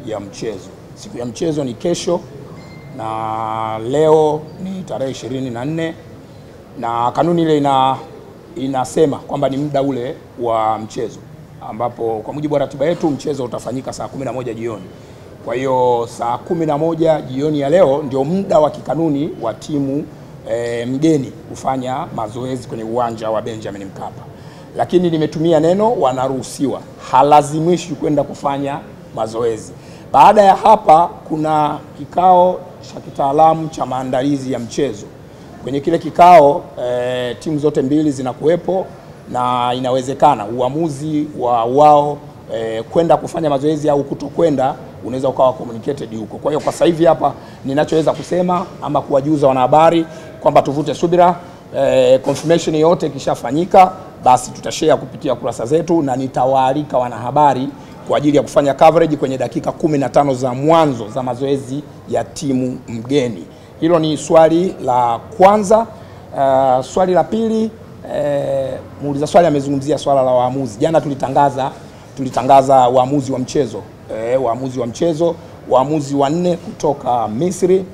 ya mchezo. Siku ya mchezo ni kesho na leo ni tarehe 24, na kanuni ile inasema kwamba ni muda ule wa mchezo, ambapo kwa mujibu wa ratiba yetu mchezo utafanyika saa 11 jioni. Kwa hiyo saa 11 jioni ya leo ndio muda wa kikanuni wa timu mgeni kufanya mazoezi kwenye uwanja wa Benjamin Mkapa. Lakini nimetumia neno wanaruhusiwa, halazimishi kwenda kufanya mazoezi. Baada ya hapa kuna kikao cha kitaalamu cha maandalizi ya mchezo. Kwenye kile kikao timu zote mbili zinakuwepo, na inawezekana uamuzi wa wao kwenda kufanya mazoezi au kutokwenda unaweza ukawa communicated huko. Kwa hiyo kwa sasa hivi hapa ninachoweza kusema ama kuwajuza wanahabari kwamba tuvute subira, confirmation yote ikishafanyika basi tutashare kupitia kurasa zetu, na nitawaalika wanahabari kwa ajili ya kufanya coverage kwenye dakika 15 za mwanzo za mazoezi ya timu mgeni. Hilo ni swali la kwanza. Swali la pili, muuliza swali amezungumzia swala la waamuzi. Jana tulitangaza waamuzi wa mchezo, waamuzi wanne kutoka Misri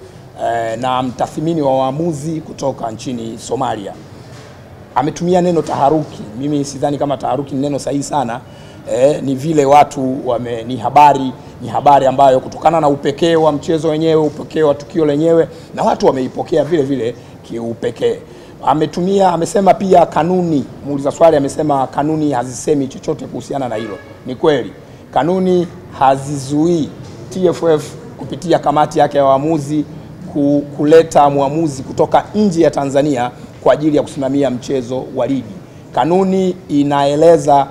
na mtathmini wa waamuzi kutoka nchini Somalia. Ametumia neno taharuki. Mimi sidhani kama taharuki ni neno sahihi sana. Ni vile watu ni habari ambayo kutokana na upekee wa mchezo wenyewe, upekee wa tukio lenyewe, na watu wameipokea vile vile kiupekee. Amesema pia kanuni, muuliza swali amesema kanuni hazisemi chochote kuhusiana na hilo. Ni kweli, kanuni hazizuii TFF kupitia kamati yake ya waamuzi kuleta muamuzi kutoka nje ya Tanzania kwa ajili ya kusimamia mchezo wa ligi. Kanuni inaeleza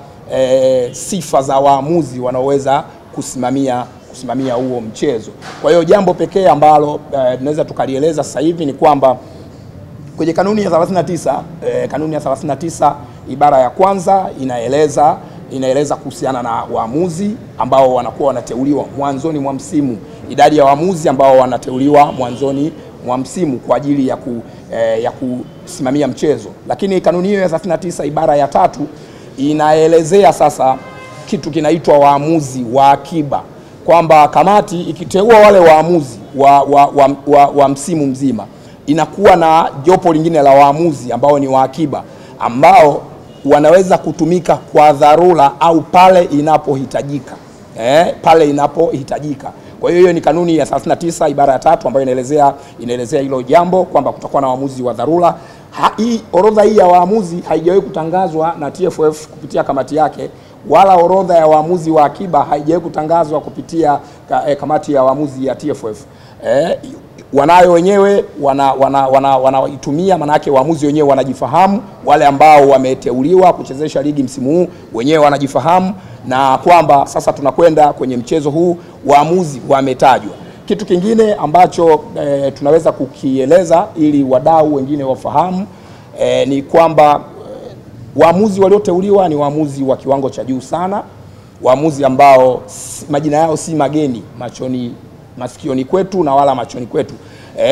sifa za waamuzi wanaoweza kusimamia huo mchezo. Kwa hiyo jambo pekee ambalo tunaweza tukalieleza sasa hivi ni kwamba kwenye kanuni ya 39 ibara ya kwanza inaeleza kuhusiana na waamuzi ambao wanakuwa wanateuliwa mwanzoni mwa msimu, idadi ya waamuzi ambao wanateuliwa mwanzoni mwa msimu kwa ajili ya kusimamia mchezo. Lakini kanuni hiyo ya 39 ibara ya 3 inaelezea sasa kitu kinaitwa waamuzi wa akiba, kwamba kamati ikiteua wale waamuzi wa msimu mzima inakuwa na jopo lingine la waamuzi ambao ni wa akiba, ambao wanaweza kutumika kwa dharura au pale inapohitajika. Kwa hiyo ni kanuni ya 39 ibara ya 3 ambayo inaelezea hilo jambo kwamba kutakuwa na waamuzi wa dharura. Orodha hii ya waamuzi haijawahi kutangazwa na TFF kupitia kamati yake, wala orodha ya waamuzi wa akiba haijawahi kutangazwa kupitia kamati ya waamuzi ya TFF. Wanayo wenyewe wanaitumia, maana yake waamuzi wenyewe wanajifahamu, wale ambao wameteuliwa kuchezesha ligi msimu huu wenyewe wanajifahamu, na kwamba sasa tunakwenda kwenye mchezo huu waamuzi wametajwa. Kitu kingine ambacho tunaweza kukieleza ili wadau wengine wafahamu ni kwamba waamuzi walioteuliwa ni waamuzi wa kiwango cha juu sana, waamuzi ambao majina yao si mageni masikioni kwetu na wala machoni kwetu.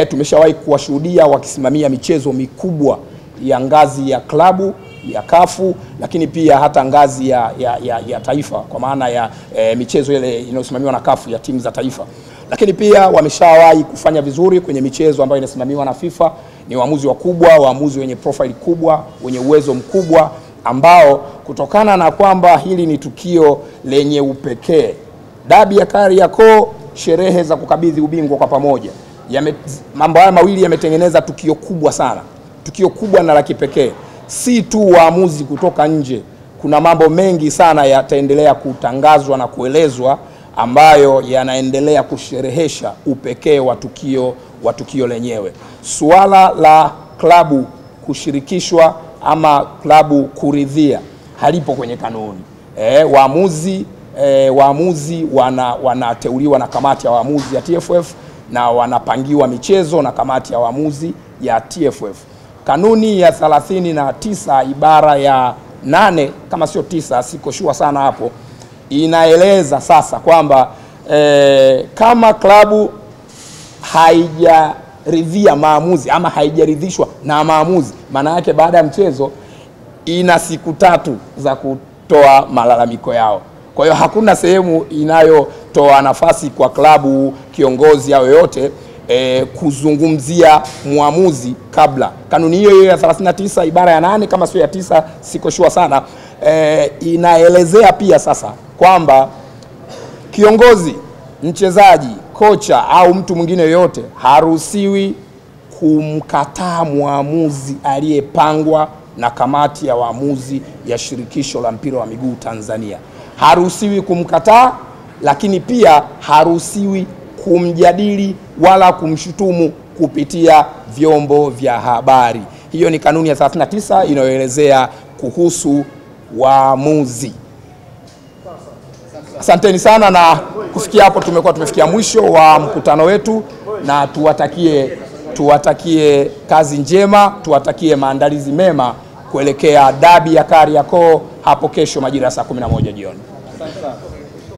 Tumeshawahi kuwashuhudia wakisimamia michezo mikubwa ya ngazi ya klabu ya kafu, lakini pia hata ngazi ya taifa, kwa maana ya michezo ile inayosimamiwa na kafu ya timu za taifa. Lakini pia wameshawahi kufanya vizuri kwenye michezo ambayo inasimamiwa na FIFA. Ni waamuzi wakubwa, waamuzi wenye profile kubwa, wenye uwezo mkubwa, ambao kutokana na kwamba hili ni tukio lenye upekee, dabi ya Kariakoo, sherehe za kukabidhi ubingwa kwa pamoja, mambo haya mawili yametengeneza tukio kubwa sana, tukio kubwa na la kipekee. Si tu waamuzi kutoka nje, kuna mambo mengi sana yataendelea kutangazwa na kuelezwa ambayo yanaendelea kusherehesha upekee wa tukio lenyewe. Suala la klabu kushirikishwa ama klabu kuridhia halipo kwenye kanuni. Waamuzi wanateuliwa na kamati ya waamuzi ya TFF na wanapangiwa michezo na kamati ya waamuzi ya TFF. Kanuni ya 39 ibara ya 8 kama sio 9, siko sure sana hapo, inaeleza sasa kwamba kama klabu haijaridhia maamuzi ama haijaridhishwa na maamuzi, maana yake baada ya mchezo ina siku 3 za kutoa malalamiko yao. Kwa hiyo hakuna sehemu inayotoa nafasi kwa klabu, kiongozi au yoyote kuzungumzia muamuzi kabla. Kanuni hiyo ya 39 ibara ya 8 kama sio ya 9 siko sure sana, inaelezea pia sasa kwamba kiongozi, mchezaji, kocha au mtu mwingine yoyote haruhusiwi kumkataa muamuzi aliyepangwa na kamati ya waamuzi ya shirikisho la mpira wa miguu Tanzania. Haruhusiwi kumkataa, lakini pia haruhusiwi kumjadili wala kumshutumu kupitia vyombo vya habari. Hiyo ni kanuni ya 39 inayoelezea kuhusu waamuzi. Asanteni sana, na kufikia hapo tumefikia mwisho wa mkutano wetu, na tuwatakie kazi njema, tuwatakie maandalizi mema kuelekea dabi ya Kariakoo hapo kesho majira ya saa 11 jioni.